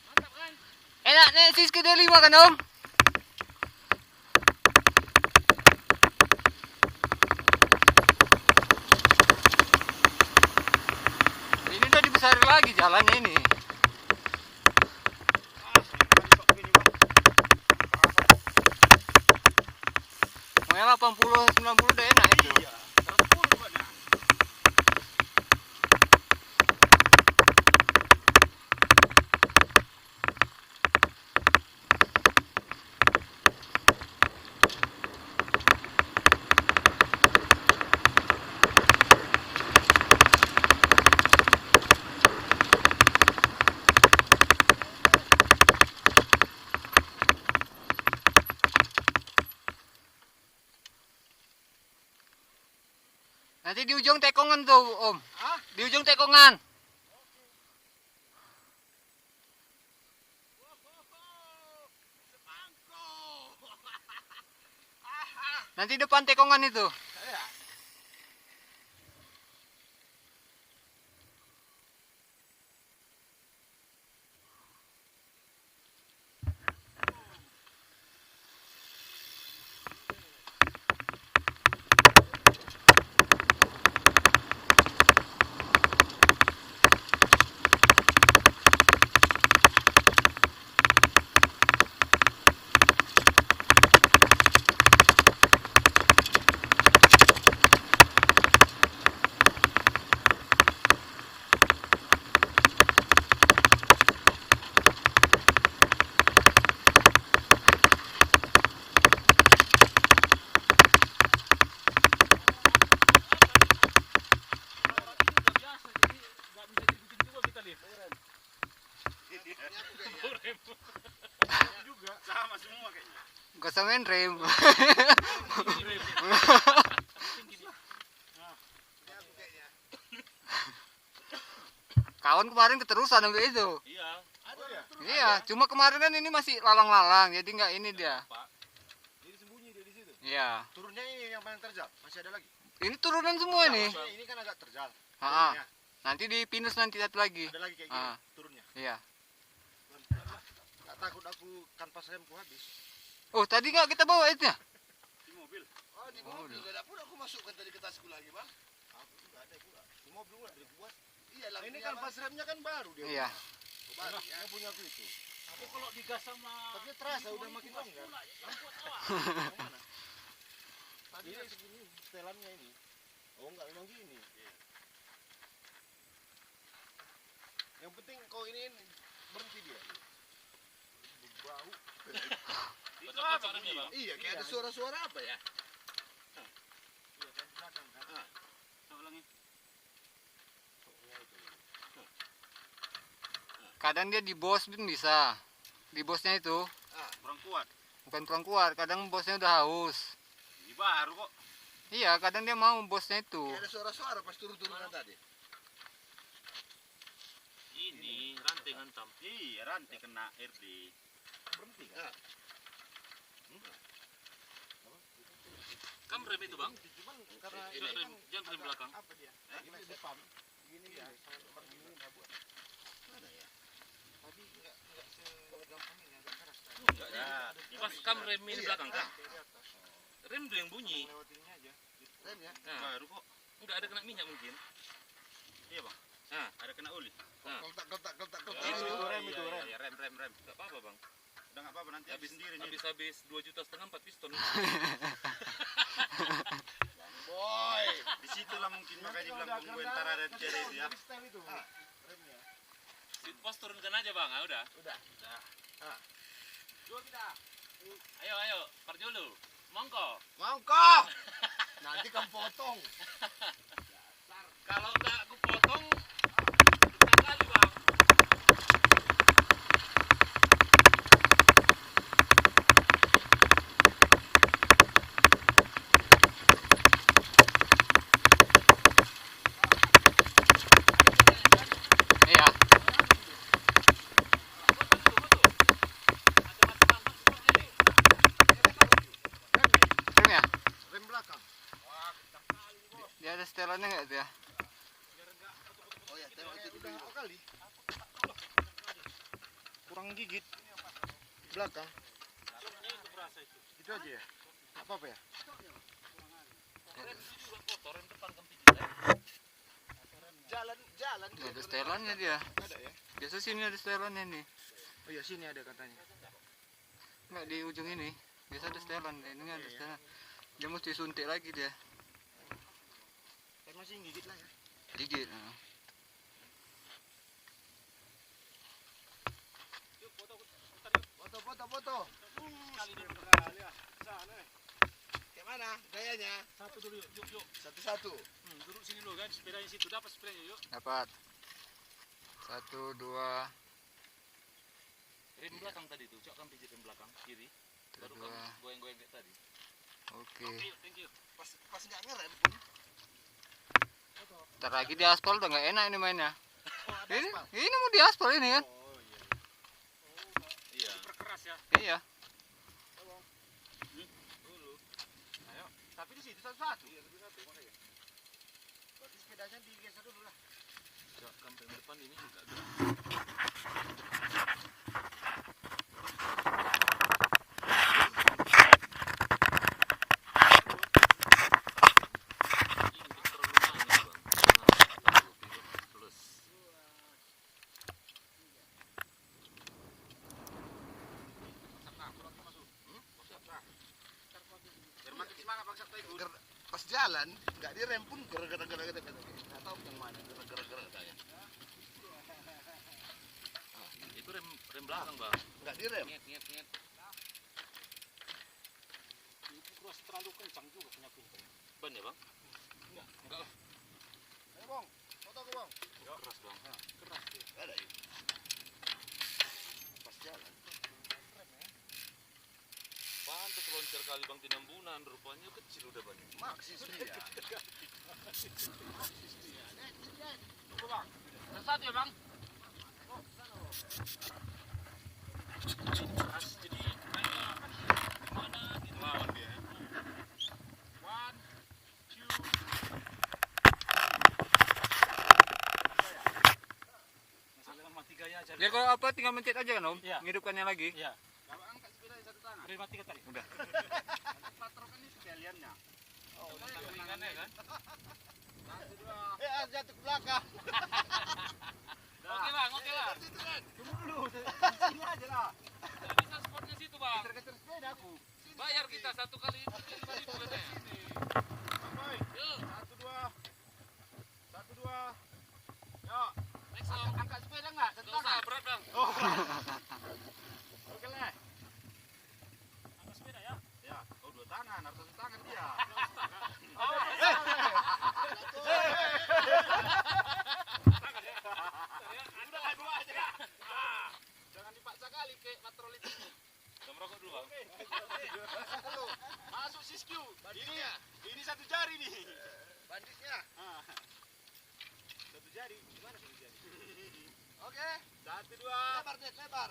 Mantap kan? Enak nih Siski dia 5 kan Om? Ini udah dibesarin lagi jalannya ini. Mau 80-90 udah enak itu. Iya. 110 banyak. Nanti di ujung tekongan tuh Om. Hah? Di ujung tekongan. Nanti depan tekongan itu. Juga sama semua kayaknya. Gak usah main rem. Kawan kemarin keterusan sampai itu. Iya. Ada ya? Iya, cuma kemarin kan ini masih lalang-lalang, jadi nggak ini dia. Jadi sembunyi dia di situ. Iya. Turunnya ini yang paling terjal. Masih ada lagi. Ini turunan semua nih. Ini kan agak terjal. Ah, Turunnya. nanti dipinus nanti satu lagi. Ada lagi kayak gini Ah. turunnya. Iya. Gak takut aku kanvas remku habis. Oh, tadi nggak kita bawa itu ya? Di mobil. Oh, di mobil gak ada pun aku masukkan tadi ke tasku lagi, Bang. Aku juga ada pula. Di mobil udah dibuat. Iya, lah Ini kanvas remnya kan baru dia. Iya. baru Nah, ya. yang punya aku itu. Aku kalau digas sama Tapi terasa udah makin longgar. lampuan awak. Mana? Tadi kan segini setelannya ini. Oh enggak, memang gini. Yang penting kau ini berhenti dia. Bau. Itu apa remnya, Bang? Iya, kayak ada suara-suara apa ya? Iya kan belakang kan. Coba ulangi. Kadang dia di bos pun bisa. Di bosnya itu Kurang kuat. bukan kurang kuat, kadang bosnya udah haus. Ini baru kok. Iya, kadang dia mau bosnya itu. Kayak ada suara-suara pas turun-turunan tadi. Ini ranting hantam. Iya, rantai kena RD. Berhenti kan? Kam rem itu, Bang? Cuman karena Coba rem, jangan rem belakang. apa dia? Ini depan. Gini ya, sama ini enggak buat. Mana ya? Tadi enggak segampang ini agak keras. Enggak, Ya, pas kam rem ini belakang kan? di atas. Rem tuh yang bunyi. Lewatinnya aja. Remnya. Nah, Baru kok. enggak ada kena minyak mungkin. Iya, Bang. Nah, Ada kena oli. nah. Keltak. Itu Oh, rem iya, itu iya, rem. iya, rem. Enggak apa-apa, Bang. Udah enggak apa-apa nanti habis sendiri nih. Habis 2,5 juta 4 piston. Boy. Di situ lah mungkin makanya dibilang pengguentara dan ceri itu ya. Remnya. Pos turunkan aja, Bang. Ah, udah. Udah. Dua kita. Ayo, Parjolo. Mongko. Mangkok. Nanti kamu potong. Kalau enggak aku potong, kita kali, Bang. Iya. Remnya? Rem belakang. Dia ada setelannya nggak itu ya? Oh ya, tengok itu. Udah kali. Kurang gigit. Belakang. Itu aja ya. Apa ya? Rem depan kan Jalan Nggak ada setelannya dia. ada ya. Biasa sini ada setelannya nih. Oh iya sini ada katanya. Nggak di ujung ini. Biasa ada setelan. Ini nggak ada setelan. Dia mesti suntik lagi dia. Masih gigit lah ya. Gigit. Foto. Kali dia berkali ya. Sana. Kayak mana gayanya? Satu dulu yuk. Satu-satu. Duduk sini dulu kan, sepedanya situ dapat sepedanya yuk. Dapat. 1, 2, rem belakang tadi tuh, cok kan pijit rem belakang kiri. Baru kan 2. goyang-goyang kayak tadi. Oke. Thank you. Pas nggak ngerem. Ntar lagi di aspal udah nggak enak ini mainnya. Oh, ada Ini, aspal. ini mau di aspal ini kan? Oh iya. Iya. Perkeras ya. Iya. Dulu. Ayo. Tapi di situ satu-satu. Iya, satu makanya. Berarti sepedanya digeser dulu lah. Cok kan rem depan ini juga ada. Pas jalan nggak direm pun gara-gara nggak tahu yang mana gara-gara saya Itu rem belakang, Bang. nggak direm. Nyet. Itu cross terlalu kencang juga punya pintu. Ban ya, Bang? Enggak lah. Ayo bang, foto ke bang. Keras, Bang. Keras dia. Nggak ada ini. Pas jalan. Pantes loncat kali Bang Tinambunan, rupanya kecil udah banyak. Maksis dia. Tunggu bang. Satu ya, Bang? Keras jadi kayaknya gimana gitu. Lawan dia. 1, 2. Masalah mati gaya aja. Ya kalau apa tinggal mencet aja kan Om? Iya. Ngidupkannya lagi. Iya. Kalau angkat sepedanya satu tangan. Udah mati tadi. Udah. Patrokan ini sekaliannya. Oh, tangan-tangannya kan? Satu dua. Jatuh ke belakang. Oke lah. Tunggu dulu. Sini aja lah. Nggak bisa sportnya situ, Bang. Keter-keter sepeda aku. Bayar kita satu kali 5.000 katanya. Boy. Yuk, Satu dua. Yo. next Om. Angkat sepeda nggak? Satu Nggak usah, tangan. berat, Bang. Oke lah. Angkat sepeda ya. Ya. Oh 2 tangan. Harus 1 tangan dia. Udah 2 aja. Jangan dipaksa kali ke patroli ini. Udah merokok dulu, Bang. Masuk sisku. Ini 1 jari nih. Banditnya. Satu jari. Gimana satu jari? Oke. 1, 2. Lebar.